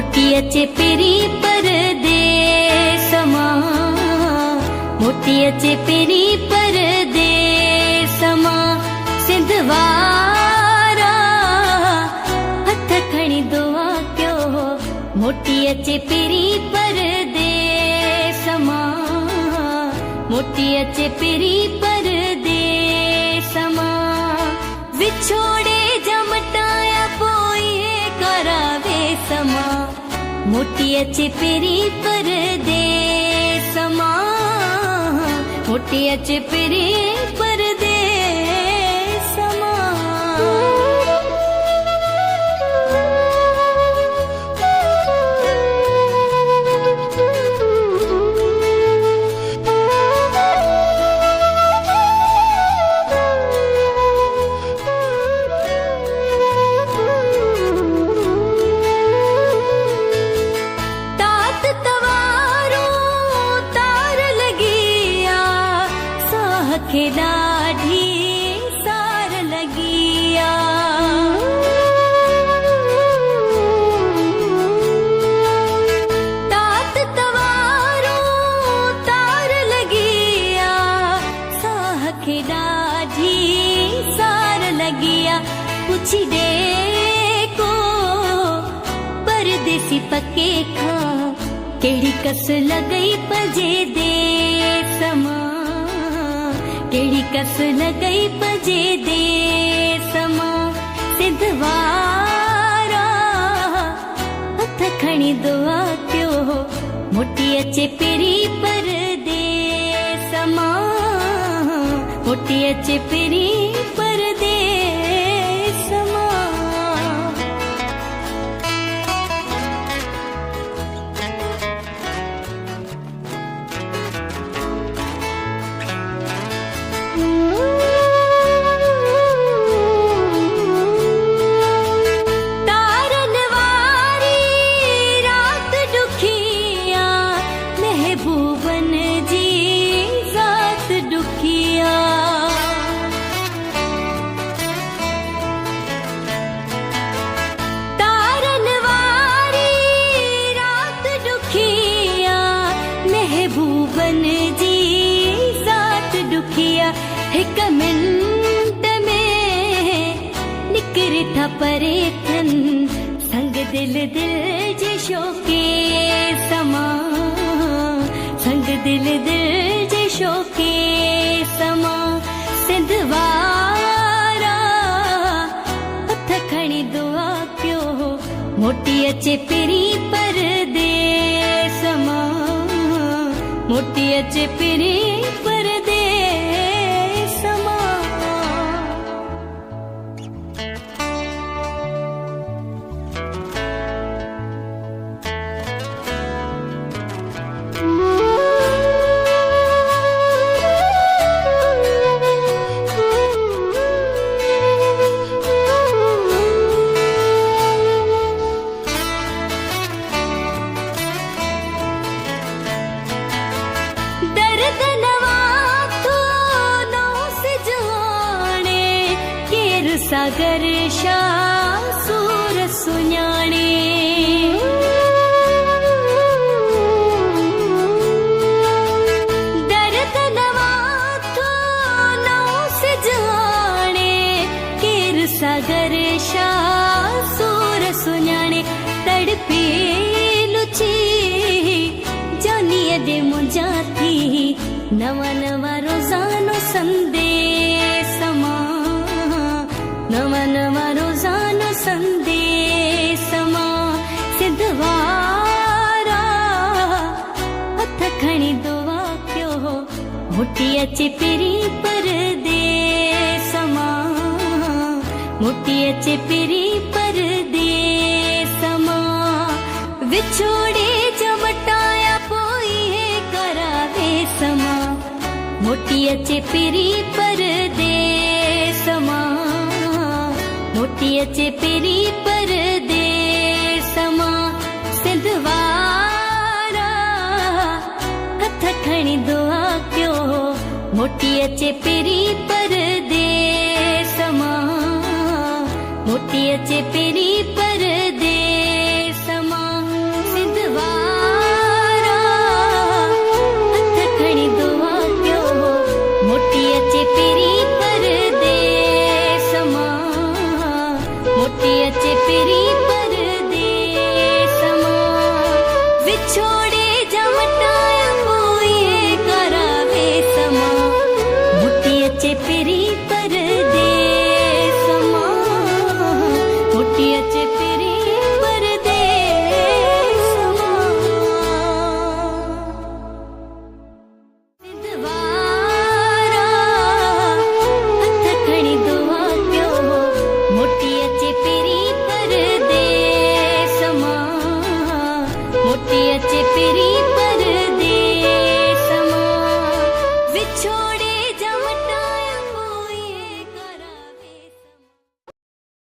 मोटी अचे पेरी परदेसमा, मोटी अचे पेरी परदेसमा। सिंधवारा हथ खणी दुआ क्यो, मोटी अचे पेरी परदेसमा, मोटी अचे पेरी परदेसमा। विछोड़े जमटाया पोई करावे समा, मोटी अचे पेरी परदेसमा, मोटी अचे पेरी परदेसमा। के दाढ़ी सार लगिया, तात तवारो तार लगिया, साह के दाढ़ी सार लगिया। कुछ दे को परदेसी पके खा, केड़ी कस लगई पजे दे समा, केड़ी कस लगई पजे दे समा। सिंधवारा हथ खणी दुआ क्यो, मोटी अचे पेरी परदेसमा, मोटी अचे पेरी परदेसमा। एक मिनट में निकरी था परे थन, संग दिल दिल जे शोके समा, संग दिल दिल जे शोके समा। सिंधवारा हथ खणी दुआ क्यो, मोटी अचे पेरी परदेसमा, मोटी अचे पेरी परदेसमा। सागर शाह सूर सुञाणे, दर्द नवा तो नौ से जाने, केर सागर शाह सूर सुञाणे। तड़पे लुची जानिए दे मुंजा थी, नवा नवा रोजानो संदेसमा, नवा नवा रोजानो संदेसमा। सिंधवारा हथ खणी दुआ क्यो, मोटी अचे पेरी परदेसमा, मोटी अचे पेरी परदेसमा। विछोड़े जमटाया पोई करावे समा, मोटी अचे पेरी परदेसमा, मोटी अचे पेरी परदेसमा। सिंधवारा हथ खणी दुआ क्यो, मोटी अचे पेरी परदेसमा, मोटी अचे पेरी परदेसमा। पेरी